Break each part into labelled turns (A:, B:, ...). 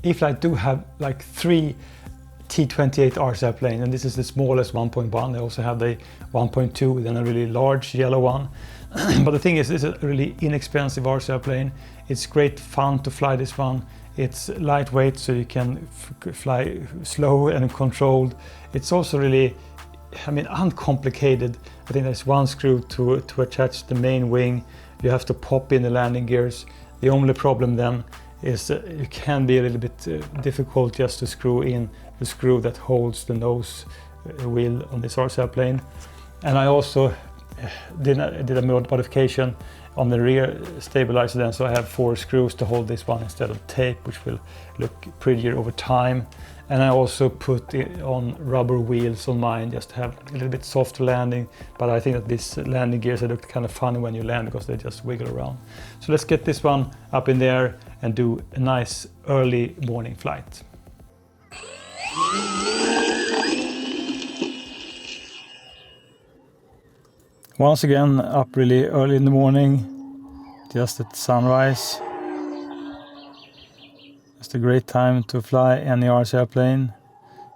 A: E-flite do have like 3 T28 RC planes, and this is the smallest 1.1. They also have the 1.2, then a really large yellow one. But the thing is, this is a really inexpensive RC plane. It's great fun to fly this one. It's lightweight, so you can fly slow and controlled. It's also really, I mean, uncomplicated. I think there's one screw to attach the main wing. You have to pop in the landing gears. The only problem then is it can be a little bit difficult just to screw in the screw that holds the nose wheel on this RC plane. And I also did a modification on the rear stabilizer then, so I have 4 screws to hold this one instead of tape, which will look prettier over time. And I also put it on rubber wheels on mine just to have a little bit softer landing, but I think that these landing gears, they look kind of funny when you land because they just wiggle around. So let's get this one up in the air and do a nice early morning flight. Once again, up really early in the morning, just at sunrise. It's a great time to fly any RC airplane.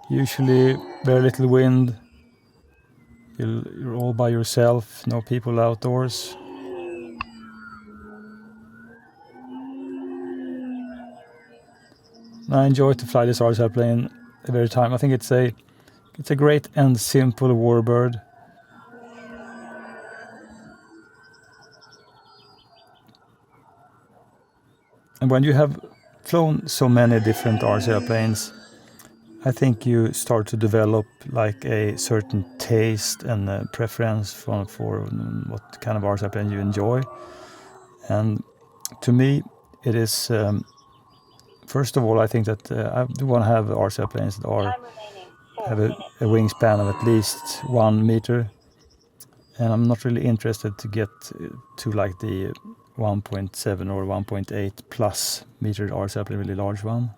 A: Usually very little wind. You're all by yourself, no people outdoors. I enjoy to fly this RC airplane every time. I think it's a great and simple warbird. And when you have flown so many different RC airplanes, I think you start to develop like a certain taste and a preference for what kind of RC airplane you enjoy. And to me, it is, first of all, I think that I do want to have RC airplanes that have a wingspan of at least 1 meter. And I'm not really interested to get to like the 1.7 or 1.8 plus meter RC airplane, really large one.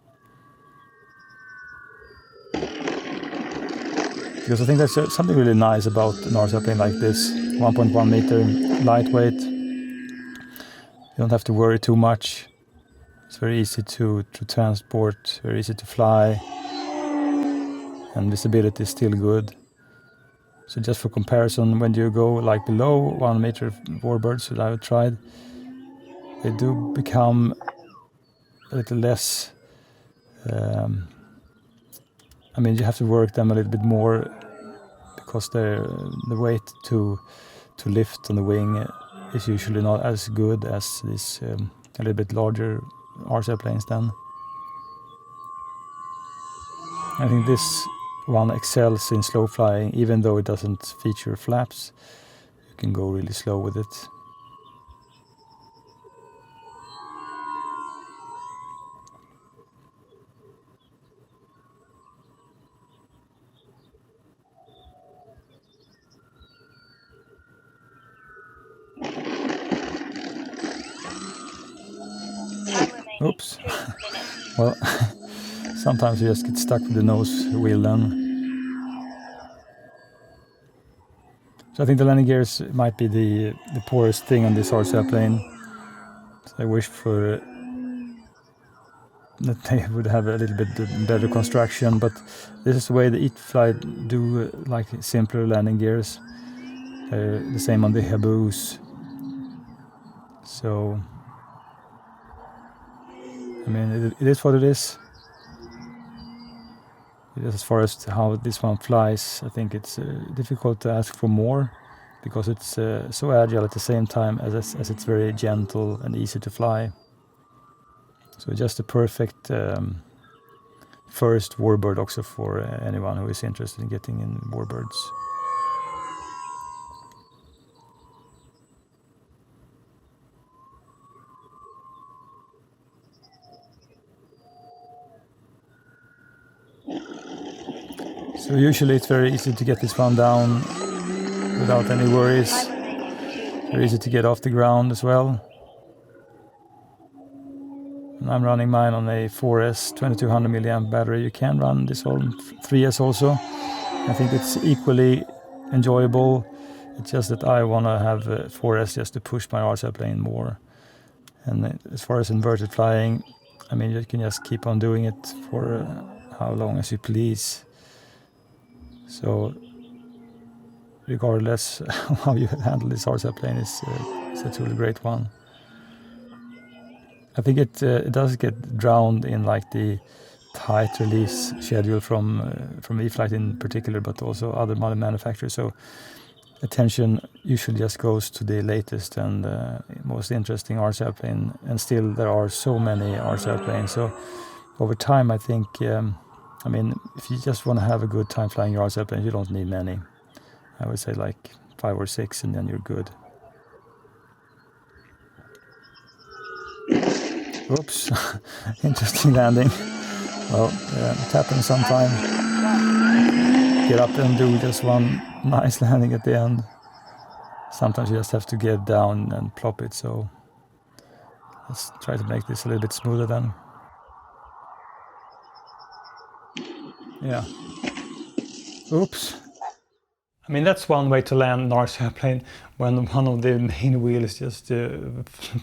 A: Because I think there's something really nice about an RC airplane like this, 1.1 meter, lightweight. You don't have to worry too much. It's very easy to transport, very easy to fly, and visibility is still good. So just for comparison, when you go like below 1 meter warbirds that I've tried, they do become a little less, I mean, you have to work them a little bit more because the weight to lift on the wing is usually not as good as these a little bit larger RC airplanes then. I think this one excels in slow flying, even though it doesn't feature flaps. You can go really slow with it. Oops. Well, sometimes you just get stuck with the nose wheel then. So I think the landing gears might be the poorest thing on this RC airplane. So I wish for that they would have a little bit better construction, but this is the way the E-flite do like simpler landing gears. The same on the Haboos. So I mean, it is what it is. As far as how this one flies, I think it's difficult to ask for more, because it's so agile at the same time as it's very gentle and easy to fly. So just a perfect first warbird also for anyone who is interested in getting in warbirds. So usually it's very easy to get this one down without any worries. Very easy to get off the ground as well. And I'm running mine on a 4S 2200 milliamp battery. You can run this on 3S also. I think it's equally enjoyable. It's just that I want to have 4S just to push my RC plane more. And as far as inverted flying, I mean, you can just keep on doing it for how long as you please. So regardless how you handle this RC plane, it's a truly great one. I think it does get drowned in like the tight release schedule from E-flite in particular, but also other model manufacturers. So attention usually just goes to the latest and most interesting RC airplane, and still there are so many RC airplanes. So over time, I think, I mean, if you just want to have a good time flying your RC airplane, you don't need many. I would say like 5 or 6, and then you're good. Oops, interesting landing. Well, it happens sometime. Get up and do just one nice landing at the end. Sometimes you just have to get down and plop it, so let's try to make this a little bit smoother then. Yeah. Oops. I mean, that's one way to land an RC airplane, when one of the main wheels just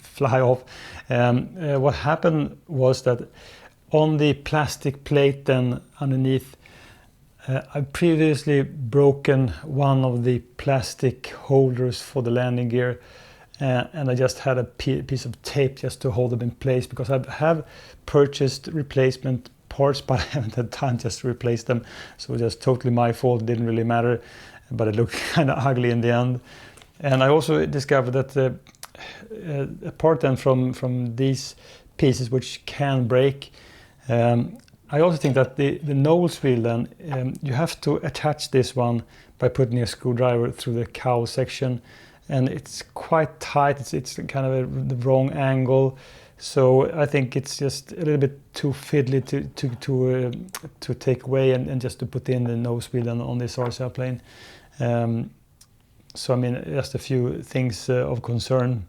A: fly off. What happened was that on the plastic plate then underneath, I've previously broken one of the plastic holders for the landing gear, and I just had a piece of tape just to hold them in place, because I have purchased replacement parts, but I haven't had time just to replace them. So it was just totally my fault, it didn't really matter, but it looked kind of ugly in the end. And I also discovered that apart then from these pieces which can break, I also think that the nose wheel then, you have to attach this one by putting a screwdriver through the cowl section, and it's quite tight, it's kind of the wrong angle. So I think it's just a little bit too fiddly to take away and just to put in the nose wheel on this RC airplane. So I mean, just a few things of concern.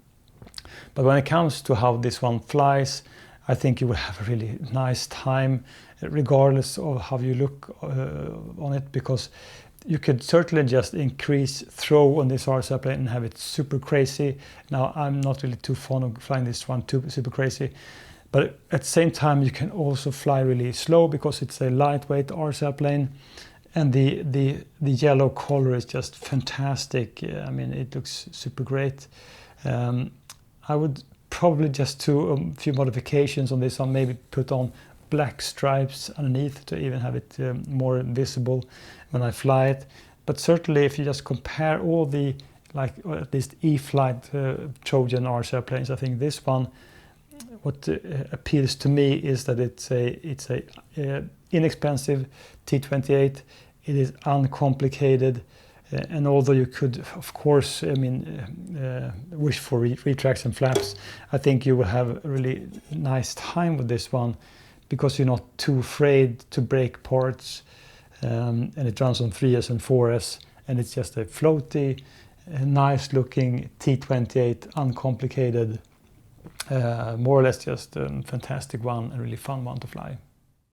A: But when it comes to how this one flies, I think you will have a really nice time, regardless of how you look on it, because you could certainly just increase throw on this RC airplane and have it super crazy. Now, I'm not really too fond of flying this one too super crazy, but at the same time, you can also fly really slow because it's a lightweight RC airplane, and the yellow color is just fantastic. I mean, it looks super great. I would probably just do a few modifications on this one, maybe put on black stripes underneath to even have it more visible when I fly it. But certainly if you just compare all the, like, or at least E-flite Trojan RC airplanes, I think this one, what appeals to me is that it's a inexpensive T28. It is uncomplicated, and although you could, of course, I mean, wish for retracts and flaps, I think you will have a really nice time with this one, because you're not too afraid to break parts, and it runs on 3S and 4S, and it's just a floaty, nice looking T28, uncomplicated, more or less just a fantastic one, a really fun one to fly.